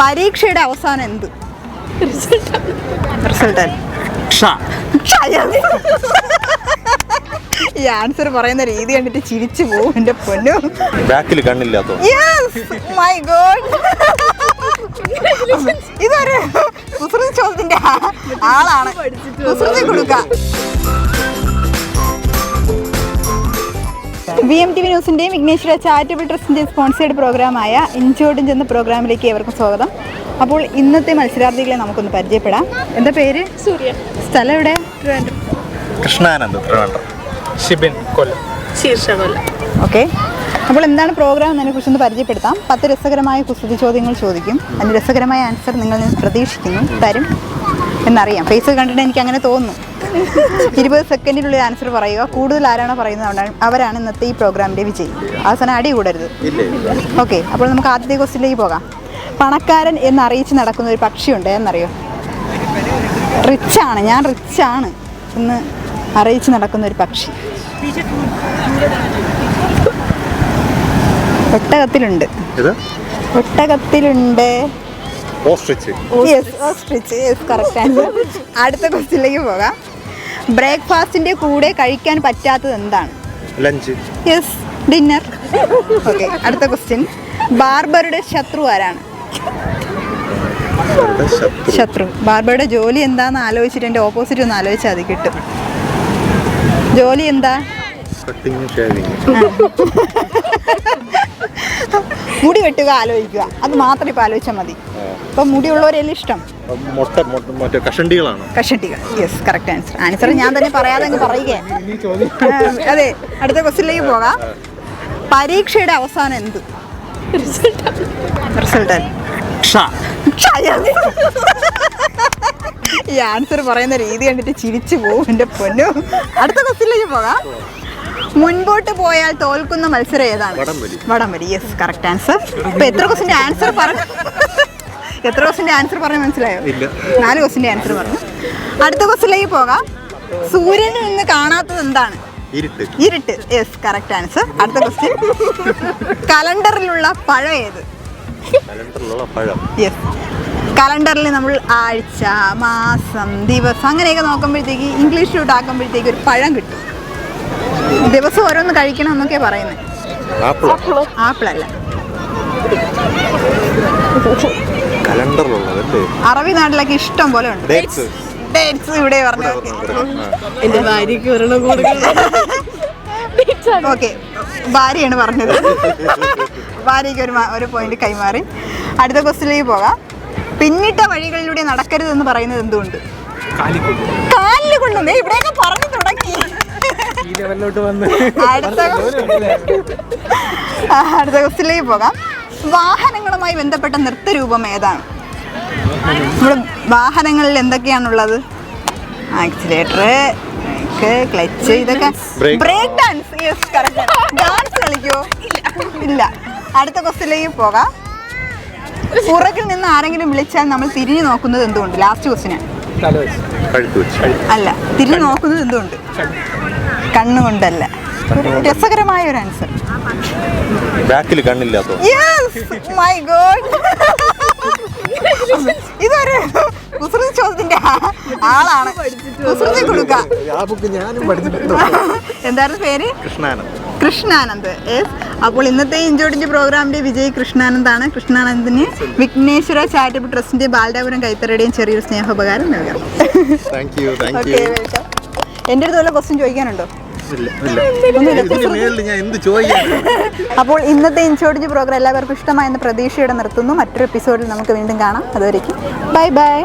പരീക്ഷയുടെ അവസാനം എന്ത്? റിസൾട്ട്. ഈ ആൻസർ പറയുന്ന രീതി കണ്ടിട്ട് ചിരിച്ചു പോകും എന്റെ പൊന്നു. ബാക്കിൽ കണ്ണില്ലാത്തോ? മൈ ഗോഡ്, ഇതൊരു കുസൃതി ചോദ്യത്തിന്റെ ആളാണ്. കുസൃതി കൊടുക്കാം. VMTV ന്യൂസിൻ്റെയും വിഘ്നേശ്വര ചാരിറ്റബിൾ ട്രസ്റ്റിൻ്റെയും സ്പോൺസേഡ് പ്രോഗ്രാമായ ഇഞ്ചോടിഞ്ച് എന്ന പ്രോഗ്രാമിലേക്ക് ഏവർക്കും സ്വാഗതം. അപ്പോൾ ഇന്നത്തെ മത്സരാർത്ഥികളെ നമുക്കൊന്ന് പരിചയപ്പെടാം. എന്താ പേര്? സൂര്യ. സ്ഥലം എവിടെ? കൃഷ്ണാനന്ദ്, ഷിബിൻ, കൊല്ലം. ശീർഷ, കൊല്ലം. ഓക്കെ. അപ്പോൾ എന്താണ് പ്രോഗ്രാം എന്നതിനെ കുറിച്ചൊന്ന് പരിചയപ്പെടുത്താം. 10 രസകരമായ കുസൃതി ചോദ്യങ്ങൾ ചോദിക്കും. അതിന് രസകരമായ ആൻസർ നിങ്ങൾ പ്രതീക്ഷിക്കുന്നു തരും എന്നറിയാം. ഫേസ് കണ്ടിട്ട് എനിക്ക് അങ്ങനെ തോന്നുന്നു. 20 സെക്കൻഡിനുള്ളിൽ ആൻസർ പറയുക. കൂടുതൽ ആരാണോ പറയുന്നത് അവരാണ് ഇന്നത്തെ ഈ പ്രോഗ്രാമിൻ്റെ വിജയി. അവസാനം അടി കൂടരുത്. ഓക്കെ. അപ്പോൾ നമുക്ക് ആദ്യത്തെ ക്വസ്റ്റ്യനിലേക്ക് പോകാം. പണക്കാരൻ എന്നറിയിച്ച് നടക്കുന്ന ഒരു പക്ഷിയുണ്ട്, എന്നറിയോ? റിച്ചാണ്, ഞാൻ റിച്ചാണ് എന്ന് അറിയിച്ച് നടക്കുന്ന ഒരു പക്ഷി. ഒട്ടകത്തിലുണ്ട്. ഒട്ടകത്തിലുണ്ട്. Correct answer. അടുത്ത ക്വസ്റ്റ്യനിലേക്ക് പോകാം. ബ്രേക്ക്ഫാസ്റ്റിന്റെ കൂടെ കഴിക്കാൻ പറ്റാത്തത് എന്താണ്? ലഞ്ച്. Yes, dinner. ഓക്കെ. അടുത്ത ക്വസ്റ്റ്യൻ. ബാർബറുടെ ശത്രു ആരാണ്? ശത്രു. ബാർബറുടെ ജോലി എന്താന്ന് ആലോചിച്ചിട്ട് എൻ്റെ ഓപ്പോസിറ്റ് ഒന്ന് ആലോചിച്ചാൽ മതി, കിട്ടും. ജോലി എന്താ? മുടി വെട്ടുക ആലോചിക്കുക, അത് മാത്രം ഇപ്പം ആലോചിച്ചാൽ മതി. ഇപ്പം മുടിയുള്ളവരെല്ലാം ഇഷ്ടം കഷണ്ടികൾ. Yes, correct answer. ആൻസർ ഞാൻ തന്നെ പറയാതെ അങ്ങ് പറയുകയാണ്. അതെ. അടുത്ത ക്വസ്റ്റ്യനിലേക്ക് പോകാം. പരീക്ഷയുടെ അവസാനം എന്ത്? റിസൾട്ട്. ഈ ആൻസർ പറയുന്ന രീതി കണ്ടിട്ട് ചിരിച്ചു പോകും എന്റെ പൊന്നു. അടുത്ത ക്വസ്റ്റ്യനിലേക്ക് പോകാം. മുൻപോട്ട് പോയാൽ തോൽക്കുന്ന മത്സരം ഏതാണ്? വടംവലി. Yes, correct answer. ഇപ്പൊ എത്ര ക്വസ്റ്റിന്റെ ആൻസർ പറഞ്ഞു മനസ്സിലായോ? 4 ക്വസ്റ്റിന്റെ ആൻസർ പറഞ്ഞു. അടുത്ത ക്വസ്റ്റിലേക്ക് പോകാം. സൂര്യനിൽ നിന്ന് കാണാത്തത് എന്താണ്? ഇരുട്ട്. Yes, correct answer. അടുത്ത ക്വസ്റ്റ്യൻ. കലണ്ടറിലുള്ള പഴം ഏത്? യെസ്. കലണ്ടറിൽ നമ്മൾ ആഴ്ച, മാസം, ദിവസം അങ്ങനെയൊക്കെ നോക്കുമ്പോഴത്തേക്ക് ഇംഗ്ലീഷിലോട്ട് ആക്കുമ്പോഴത്തേക്ക് ഒരു പഴം കിട്ടും. ദിവസം ഓരോന്ന് കഴിക്കണം എന്നൊക്കെ പറയുന്നത്. ആപ്പിളല്ല. അറബി നാട്ടിലൊക്കെ ഇഷ്ടം പോലെ ഉണ്ട്. ഡേറ്റ്സ് ഇവിടെ പറഞ്ഞു. ഓക്കെ, ഭാര്യയാണ് പറഞ്ഞത്. ഭാര്യയ്ക്ക് ഒരു പോയിന്റ് കൈമാറി. അടുത്ത ക്വസ്റ്റ്യനിലേക്ക് പോകാം. പിന്നിട്ട വഴികളിലൂടെ നടക്കരുതെന്ന് പറയുന്നത് എന്തുകൊണ്ട്? കാലിൽ കൊണ്ടുവന്നേ. ഇവിടെയൊക്കെ പറഞ്ഞു തുടങ്ങി. അടുത്ത ക്വസ്റ്റ്യനിലേക്ക് പോകാം. വാഹനങ്ങളുമായി ബന്ധപ്പെട്ട നൃത്തരൂപം ഏതാണ്? നമ്മുടെ വാഹനങ്ങളിൽ എന്തൊക്കെയാണുള്ളത്? ആക്സിലേറ്റർ, ക്ലച്ച്, ഇതൊക്കെ. Break dance. Yes, correct. Dance കളിക്കോ? ഇല്ല. അടുത്ത ക്വസ്റ്റ്യനിലേക്ക് പോകാം. പുറകിൽ നിന്ന് ആരെങ്കിലും വിളിച്ചാൽ നമ്മൾ തിരിഞ്ഞു നോക്കുന്നത് എന്തുകൊണ്ട്? ലാസ്റ്റ് ക്വസ്റ്റ്യനാണ്. അല്ല, തിരിഞ്ഞു നോക്കുന്നത് എന്തുകൊണ്ട്? കണ്ണുകൊണ്ടല്ല. രസകരമായ ഒരു ആൻസർ. ബാക്കിൽ കണ്ണില്ലാത്തോ? യെസ്, മൈ ഗോഡ്, ഇതൊരു കുസൃതി ചോദ്യത്തിന്റെ ആളാണ്. കുസൃതി കൊടുക്കാം. എന്തായിരുന്നു പേര്? കൃഷ്ണാനന്ദ്. അപ്പോൾ ഇന്നത്തെ ഇഞ്ചോടിഞ്ച് പ്രോഗ്രാമിന്റെ വിജയ് കൃഷ്ണാനന്ദാണ്. കൃഷ്ണാനന്ദിന് വിഘ്നേശ്വര ചാരിറ്റബിൾ ട്രസ്റ്റിന്റെ ബാലരാപുരം കൈത്തറയുടെയും ചെറിയൊരു സ്നേഹോപകാരം നൽകാം. എൻ്റെ അടുത്ത് വല്ല ക്വസ്റ്റ്യൻ ചോദിക്കാനുണ്ടോ? അപ്പോൾ ഇന്നത്തെ ഇഞ്ചോടിഞ്ച് പ്രോഗ്രാം എല്ലാവർക്കും ഇഷ്ടമായെന്ന് പ്രതീക്ഷയോടെ നിർത്തുന്നു. മറ്റൊരു എപ്പിസോഡിൽ നമുക്ക് വീണ്ടും കാണാം. അതുവരേക്കും ബൈ ബൈ.